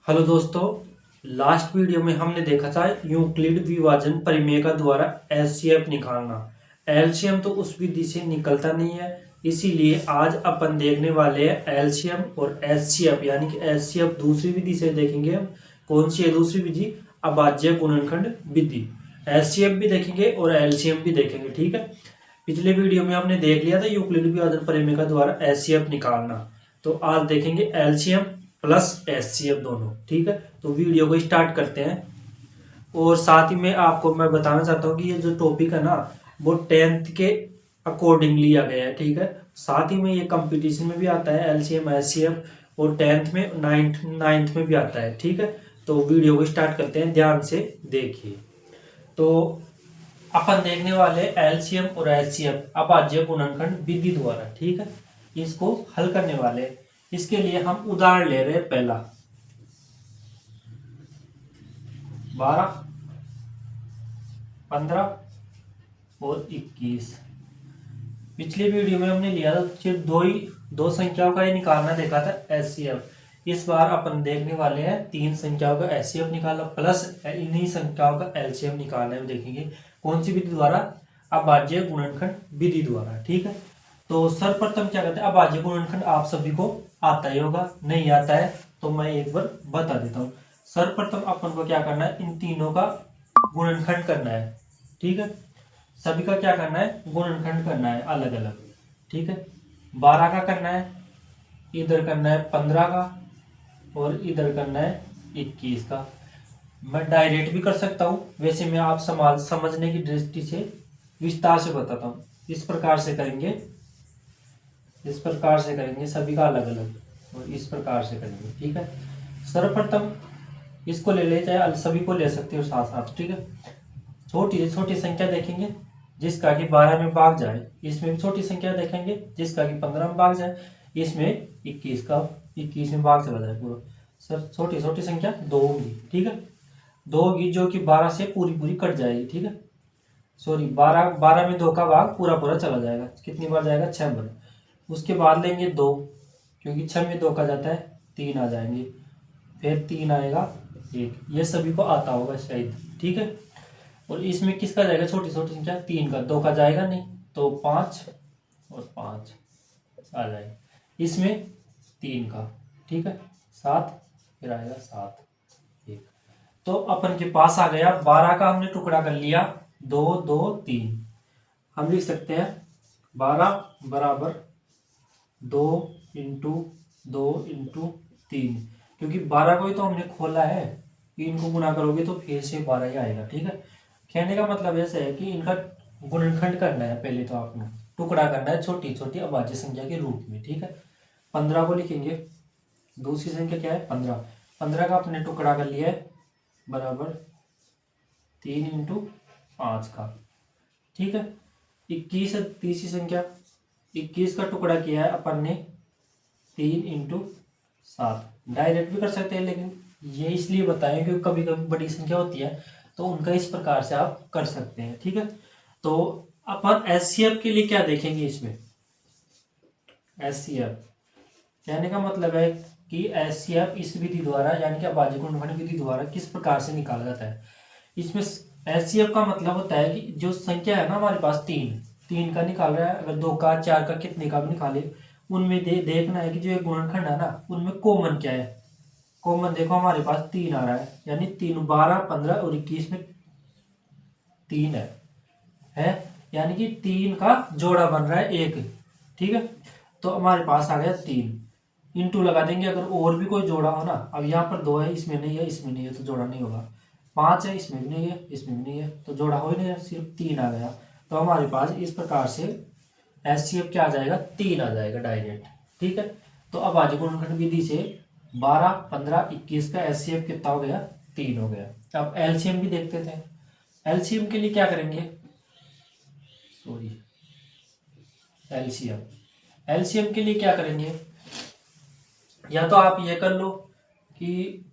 Hello दोस्तों। Last video में हमने देखा था यूक्लिड विभाजन परिमेय का द्वारा एचसीएफ निकालना। एलसीएम तो उस विधि से निकलता नहीं है, इसीलिए आज अपन देखने वाले हैं एलसीएम और एचसीएफ, यानी कि एचसीएफ दूसरी विधि से देखेंगे हम। कौन सी है दूसरी विधि? अभाज्य गुणनखंड विधि। एचसीएफ भी देखेंगे और एलसीएम भी देखेंगे, ठीक है। पिछले वीडियो में हमने देख लिया था यूक्लिड विभाजन परिमेय का द्वारा एचसीएफ निकालना, तो आज देखेंगे एलसीएम प्लस एचसीएफ दोनों, ठीक है। तो वीडियो को स्टार्ट करते हैं। और साथ ही में आपको मैं बताना चाहता हूँ कि ये जो टॉपिक है ना, वो 10th के अकॉर्डिंग लिया गया है, ठीक है। साथ ही में ये कंपटीशन में भी आता है एलसीएम एचसीएफ, और 10th में नाइन्थ में भी आता है, ठीक है। तो वीडियो को स्टार्ट करते हैं, ध्यान से देखिए। तो अपन देखने वाले एलसीएम और एचसीएफ अभाज्य गुणनखंड विधि द्वारा, ठीक है। इसको हल करने वाले हैं। इसके लिए हम उदाहरण ले रहे हैं। पहला 12, 15 और 21। पिछले वीडियो में हमने लिया था सिर्फ दो संख्याओं का ही निकालना देखा था एचसीएफ। इस बार अपन देखने वाले हैं 3 संख्याओं का एचसीएफ निकालना प्लस इन्हीं संख्याओं का एलसीएम निकालना है। देखेंगे कौन सी विधि द्वारा? अभाज्य गुणनखंड विधि द्वारा, ठीक है। तो सर्वप्रथम क्या कहते हैं, अभाज्य गुणनखंड आप सभी को आता ही होगा, नहीं आता है तो मैं एक बार बता देता हूँ। सर्वप्रथम अपन को क्या करना है, इन तीनों का गुणनखंड करना है, ठीक है। सभी का क्या करना है, गुणनखंड करना है अलग अलग, ठीक है। 12 का करना है, इधर करना है 15 का, और इधर करना है 21 का। मैं डायरेक्ट भी कर सकता हूँ, वैसे मैं आप समझने की दृष्टि से विस्तार से बताता हूँ। इस प्रकार से करेंगे, इस प्रकार से करेंगे सभी का अलग अलग, और इस प्रकार से करेंगे, ठीक है। सर्वप्रथम इसको ले ले, चाहे सभी को ले सकते हो साथ साथ, ठीक है। छोटी से छोटी संख्या देखेंगे जिसका कि 12 में भाग जाए, इसमें भी छोटी संख्या देखेंगे जिसका कि 15 में भाग जाए, इसमें 21 में भाग चला जाए पूरा। सर छोटी छोटी संख्या 2 होगी, ठीक है। 2 होगी जो कि 12 से पूरी पूरी कट जाएगी, ठीक है। सॉरी, 12 में 2 का भाग पूरा पूरा चला जाएगा। कितनी बार जाएगा? 6 बार। उसके बाद लेंगे 2, क्योंकि 6 में 2 का जाता है 3 आ जाएंगे, फिर 3 आएगा 1। ये सभी को आता होगा शायद, ठीक है। और इसमें किसका जाएगा छोटी छोटी संख्या? 3 का, 2 का जाएगा नहीं, तो 5 और 5 आ जाएगा। इसमें 3 का, ठीक है, 7, फिर आएगा 7, 1। तो अपन के पास आ गया 12 का, हमने टुकड़ा कर लिया 2 2 3। हम लिख सकते हैं 12 बराबर 2 इंटू 2 इंटू 3, क्योंकि 12 को ही तो हमने खोला है, इनको गुणा करोगे तो फिर से 12 ही आएगा, ठीक है। कहने का मतलब ऐसा है कि इनका गुणनखंड करना है, पहले तो आपने टुकड़ा करना है छोटी छोटी अभाज्य संख्या के रूप में, ठीक है। 15 को लिखेंगे, दूसरी संख्या क्या है 15। 15 का अपने टुकड़ा कर लिया है बराबर 3 इंटू 5 का, ठीक है। 21 है तीसरी संख्या, 21 का टुकड़ा किया है अपन ने 3 इंटू 7। डायरेक्ट भी कर सकते हैं, लेकिन ये इसलिए बताएं क्योंकि कभी कभी बड़ी संख्या होती है तो उनका इस प्रकार से आप कर सकते हैं, ठीक है। तो अपन एचसीएफ के लिए क्या देखेंगे इसमें? एचसीएफ कहने का मतलब है कि एचसीएफ इस विधि द्वारा, यानी कि अभाज्य गुणनखंड विधि द्वारा किस प्रकार से निकाला जाता है। इसमें एचसीएफ का मतलब होता है कि जो संख्या है ना हमारे पास, 3 का निकाल रहा है, अगर 2 का 4 का कितने का भी निकाले, उनमें देखना है कि जो ये गुणनखंड है ना उनमें कॉमन क्या है। कॉमन देखो हमारे पास 3 आ रहा है, यानी 3 12 15 और 21 में 3 है, यानी कि 3 का जोड़ा बन रहा है 1, ठीक है। तो हमारे पास आ गया 3, इंटू लगा देंगे अगर और भी कोई जोड़ा हो ना। अब यहाँ पर 2 है, इसमें नहीं है, इसमें नहीं है, तो जोड़ा नहीं होगा। 5 है, इसमें भी नहीं है, इसमें भी नहीं है, तो जोड़ा हो ही नहीं है, सिर्फ 3 आ गया। तो हमारे पास इस प्रकार से एचसीएफ क्या आ जाएगा? 3 आ जाएगा डायरेक्ट, ठीक है। तो अब अभाज्य गुणनखंड विधि से 12 15 21 का एचसीएफ कितना हो गया? 3 हो गया। अब एलसीएम भी देखते थे। एलसीएम के लिए क्या करेंगे? सॉरी, एलसीएम एलसीएम के लिए क्या करेंगे? या तो आप ये कर लो कि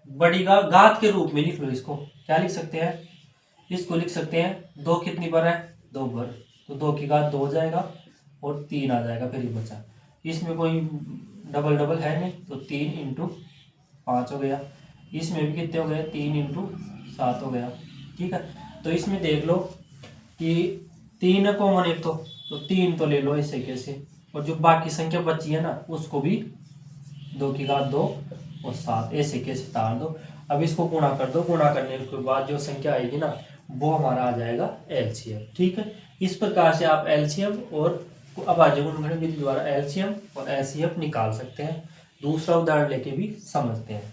बड़ी का घात के रूप में लिख लो। इसको क्या लिख सकते हैं? इसको लिख सकते हैं 2 कितनी बार है? 2 बार, तो 2 की घात 2 हो जाएगा और 3 आ जाएगा, फिर ये बचा। इसमें कोई डबल डबल है नहीं, तो 3 इंटू 5 हो गया। इसमें भी कितने हो गए, 3 इंटू 7 हो गया। ठीक है, तो इसमें देख लो कि 3 है कॉमन एक, तो 3 तो ले लो इस तरीके से, और जो बाकी संख्या बची है ना उसको भी 2 की घात 2 और 7 ऐसे कैसे तार दो। अब इसको गुणा कर दो, गुणा करने के बाद जो संख्या आएगी ना वो हमारा आ जाएगा एलसीएम। ठीक है, इस प्रकार से आप एलसीएम और अभाज्य गुणनखंड विधि द्वारा एलसीएम और एलसीएम निकाल सकते हैं। दूसरा उदाहरण लेके भी समझते हैं।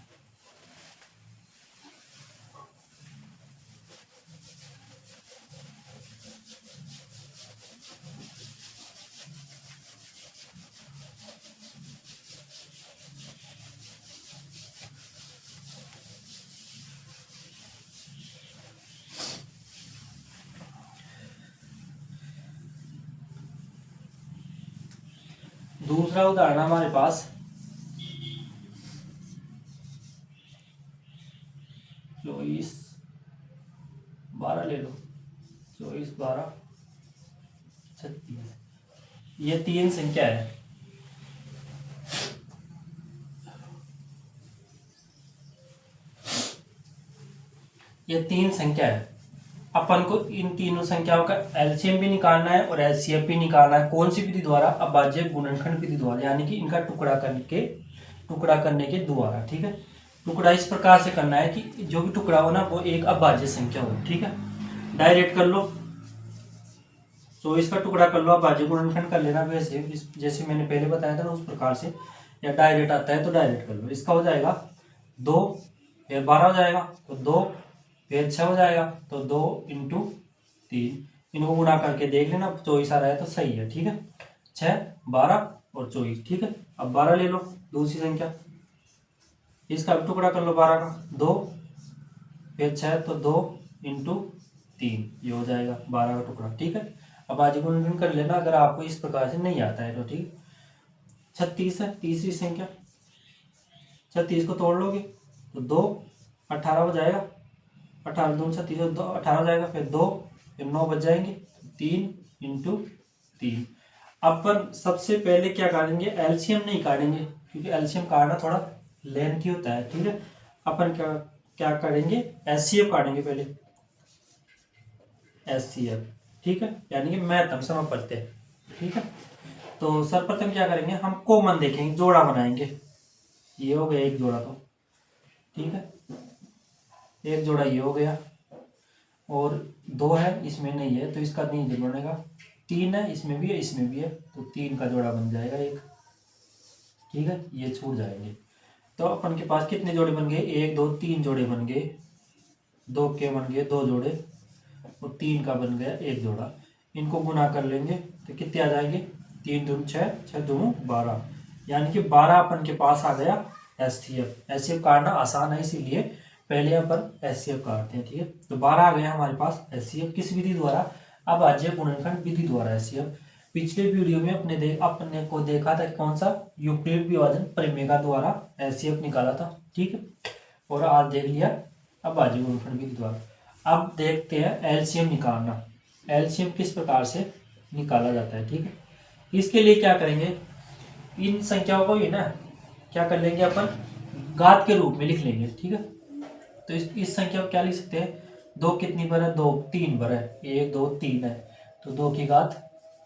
दूसरा उदाहरण हमारे पास 24 12 ले लो, 24 12 36, ये 3 संख्या है। ये 3 संख्या है, अपन को इन तीनों संख्याओं का एलसीएम भी निकालना है और एलसीएम भी निकालना है। कौन सी विधि द्वारा, अभाज्य गुणनखंड विधि द्वारा, यानी कि इनका टुकड़ा करने के द्वारा। ठीक है, टुकड़ा इस प्रकार से करना है कि जो भी टुकड़ा हो ना वो एक अभाज्य संख्या हो। ठीक है, डायरेक्ट कर लो, 24 का टुकड़ा कर लो, अभाज्य गुणनखंड कर लेना वैसे जैसे मैंने पहले बताया था ना उस प्रकार से, या डायरेक्ट आता है तो डायरेक्ट कर लो। इसका हो जाएगा 2, फिर 12 हो जाएगा तो 2, फिर 6 हो जाएगा तो 2 इंटू 3, इनको गुणा करके देख लेना 24 आ रहा है तो सही है। ठीक है, 6 12 और 24। ठीक है, अब 12 ले लो, दूसरी संख्या, इसका भी टुकड़ा कर लो 12 का, 2 फिर 6 तो 2 इंटू 3, ये हो जाएगा 12 का टुकड़ा। ठीक है, अब आज गुणनखंड कर लेना अगर आपको इस प्रकार से नहीं आता है तो। ठीक, 36 है तीसरी संख्या, 36 को तोड़ लोगे तो 2 18 हो जाएगा, 18 दून 36 2 18 हो जाएगा, फिर 2 फिर 9 बच जाएंगे, 3 इंटू 3। अपन सबसे पहले क्या काटेंगे, एलसीएम नहीं काटेंगे क्योंकि एलसीएम काटना थोड़ा लेंथी होता है। ठीक है, अपन क्या क्या करेंगे, एचसीएफ काटेंगे पहले, एचसीएफ। ठीक है, यानी कि महत्तम सम पढ़ते हैं। ठीक है, तो सर्वप्रथम क्या करेंगे, हम कॉमन देखेंगे, जोड़ा बनाएंगे। ये हो गया एक जोड़ा तो, ठीक है, एक जोड़ा ये हो गया, और 2 है इसमें नहीं है तो इसका नहीं जोड़ बनेगा, 3 है इसमें भी है इसमें भी है तो 3 का जोड़ा बन जाएगा एक। ठीक है, ये छूट जाएंगे, तो अपन के पास कितने जोड़े बन गए, 1 2 3 जोड़े बन गए, 2 के बन गए 2 जोड़े और 3 का बन गया एक जोड़ा। इनको गुना कर लेंगे तो कितने आ जाएंगे, 3 दूनी 6 6 दूनी 12, यानी कि 12 अपन के पास आ गया एचसीएफ। एचसीएफ काटना आसान है इसीलिए पहले अपन एचसीएफ काटते हैं। ठीक है, तो 12 आ गया हमारे पास एचसीएफ, किस विधि द्वारा, अभाज्य गुणनखंड विधि द्वारा एचसीएफ। पिछले वीडियो में अपने को देखा था कौन सा, यूक्लिड विभाजन प्रमेय का द्वारा एचसीएफ निकाला था। ठीक है, और आज देख लिया अभाज्य गुणनखंड विधि द्वारा। अब देखते हैं एलसीएम निकालना, एलसीएम किस प्रकार से निकाला जाता है। ठीक है, इसके लिए क्या करेंगे, इन संख्याओं को ही ना क्या कर लेंगे अपन, घात के रूप में लिख लेंगे। ठीक है, तो इस संख्या को क्या लिख सकते हैं, 2 कितनी बार है, 2 3 बार है, 1 2 3 है तो 2 की घात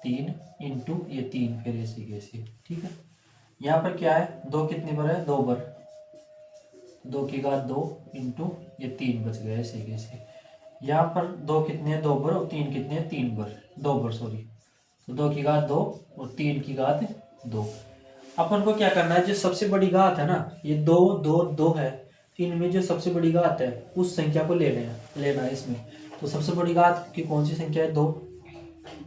3 इंटू ये 3 फिर ऐसे कैसे। ठीक है, यहाँ पर क्या है, 2 कितनी बार है, 2 बार, 2 की घात 2 इंटू ये 3 बच गया ऐसे कैसे। यहाँ पर 2 कितने हैं, 2 बार, और 3 कितने हैं, 3 बार, 2 बार सॉरी, तो 2 की घात 2 और 3 की घात 2। अपन को क्या करना है, जो सबसे बड़ी घात है ना, ये 2 2 2 है, इनमें जो सबसे बड़ी घात है उस संख्या को लेना है इसमें। तो सबसे बड़ी घात की कौन सी संख्या है, 2,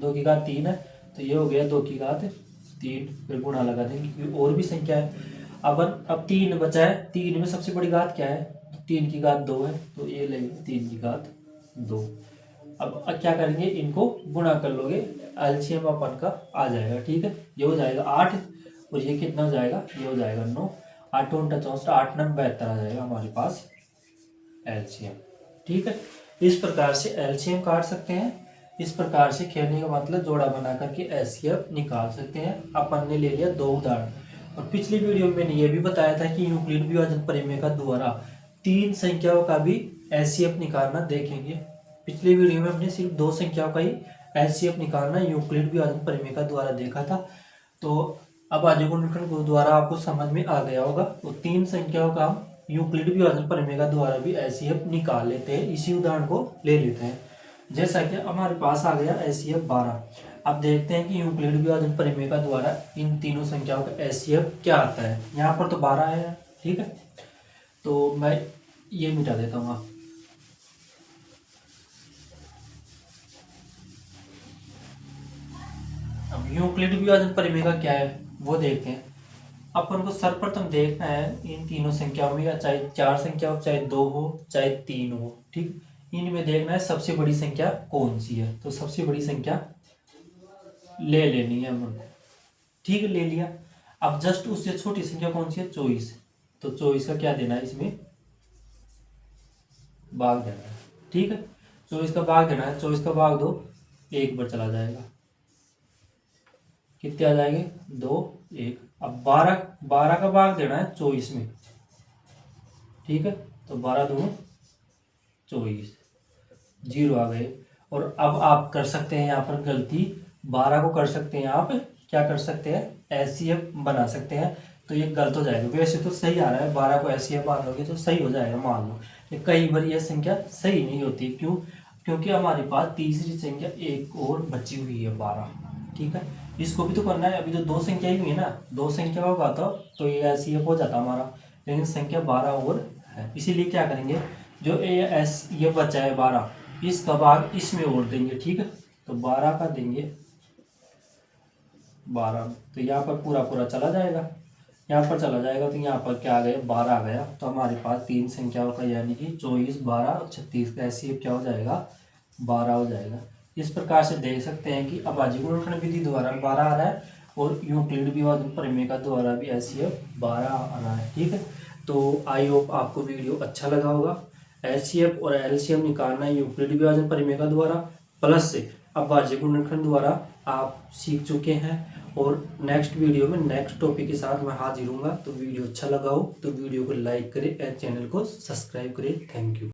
2 की घात 3 है तो ये हो गया 2 की घात 3, फिर गुणा लगा देंगे क्योंकि और भी संख्या है। अब 3 बचा है, 3 में सबसे बड़ी घात क्या है, 3 की घात 2 है तो ये लेंगे 3 की घात 2। अब क्या करेंगे, इनको गुणा कर लोगे, एलसीएम अपन का आ जाएगा। ठीक है, ये हो जाएगा 8 और ये कितना हो जाएगा, ये हो जाएगा 9, 8 × 64 8 9 72 आ जाएगा हमारे पास एलसीएम। ठीक है, इस प्रकार से एलसीएम काट सकते हैं, इस प्रकार से खेलने का मतलब जोड़ा बना करके एचसीएफ निकाल सकते हैं। अपन ने ले लिया 2 उदाहरण, और पिछली वीडियो में मैंने ये भी बताया था कि यूक्लिड विभाजन प्रमेय का द्वारा तीन संख्याओं का भी एचसीएफ निकालना देखेंगे। पिछली वीडियो में हमने सिर्फ दो संख्याओं का ही एचसीएफ निकालना यूक्लिड विभाजन प्रमेय का द्वारा देखा था। तो अब आज के द्वारा आपको समझ में आ गया होगा। तो तीन संख्याओं का हम यूक्लिड विभाजन प्रमेय का द्वारा भी एचसीएफ निकाल लेते हैं। इसी उदाहरण को ले लेते हैं। जैसा कि हमारे पास आ गया एचसीएफ 12। अब देखते हैं कि यूक्लिड विभाजन प्रमेय का द्वारा इन तीनों संख्याओं का एचसीएफ क्या आता है। यहाँ पर तो 12 है, ठीक है, तो मैं ये मिटा देता हूँ। अब यूक्लिड विभाजन प्रमेय का क्या है वो देखते हैं। अपन को सर्वप्रथम देखना है इन तीनों संख्याओं में, या चाहे चार संख्या हो, चाहे दो हो, चाहे तीन हो, ठीक, इनमें देखना है सबसे बड़ी संख्या कौन सी है। तो सबसे बड़ी संख्या ले लेनी है अपन, ठीक है, ले लिया। अब जस्ट उससे छोटी संख्या कौन सी है, 24। तो 24 का क्या देना है, इसमें भाग देना है, ठीक है। 24 का भाग देना है, 24 का भाग दो, एक बार चला जाएगा, कितने आ जाएंगे, 2, 1। अब 12 का भाग देना है 24 में, ठीक है, तो 12 दूनी 24, 0 आ गए। और अब आप कर सकते हैं यहाँ पर गलती, 12 को कर सकते हैं आप क्या कर सकते हैं, एचसीएफ बना सकते हैं। तो ये गलत हो जाएगा, वैसे तो सही आ रहा है, 12 को एचसीएफ मान लोगे तो सही हो जाएगा, मान लो। कई बार यह संख्या सही नहीं होती, क्यों, क्योंकि हमारे पास तीसरी संख्या एक और बची हुई है 12, ठीक है। इसको भी तो करना है, अभी तो दो संख्या ही हुई है ना, दो संख्या होगा तो ये एचसीएफ हो जाता हमारा, लेकिन संख्या 12 और है, इसीलिए क्या करेंगे, जो ये बचा है 12, इसका भाग इसमें और देंगे, ठीक है। तो 12 का देंगे 12, तो यहाँ पर पूरा पूरा चला जाएगा, यहाँ पर चला जाएगा, तो यहाँ पर क्या आ गया, 12 आ गया। तो हमारे पास तीन संख्याओं का यानी कि 24, 12 और 36 का एचसीएफ क्या हो जाएगा, 12 हो जाएगा। इस प्रकार से देख सकते हैं कि अभाज्य गुणनखंड विधि द्वारा 12 आ रहा है और यूक्लिड विभाजन प्रमेय का द्वारा भी एचसीएफ 12 आ रहा है, ठीक है। तो आई होप आपको वीडियो अच्छा लगा होगा। एचसीएफ और एलसीएम निकालना यूक्लिड विभाजन प्रमेय का द्वारा प्लस से अभाज्य गुणनखंड द्वारा आप सीख चुके हैं। और नेक्स्ट वीडियो में नेक्स्ट टॉपिक के साथ मैं हाजिर हूँगा। तो वीडियो अच्छा लगा हो तो वीडियो को लाइक करें और चैनल को सब्सक्राइब करें। Thank you.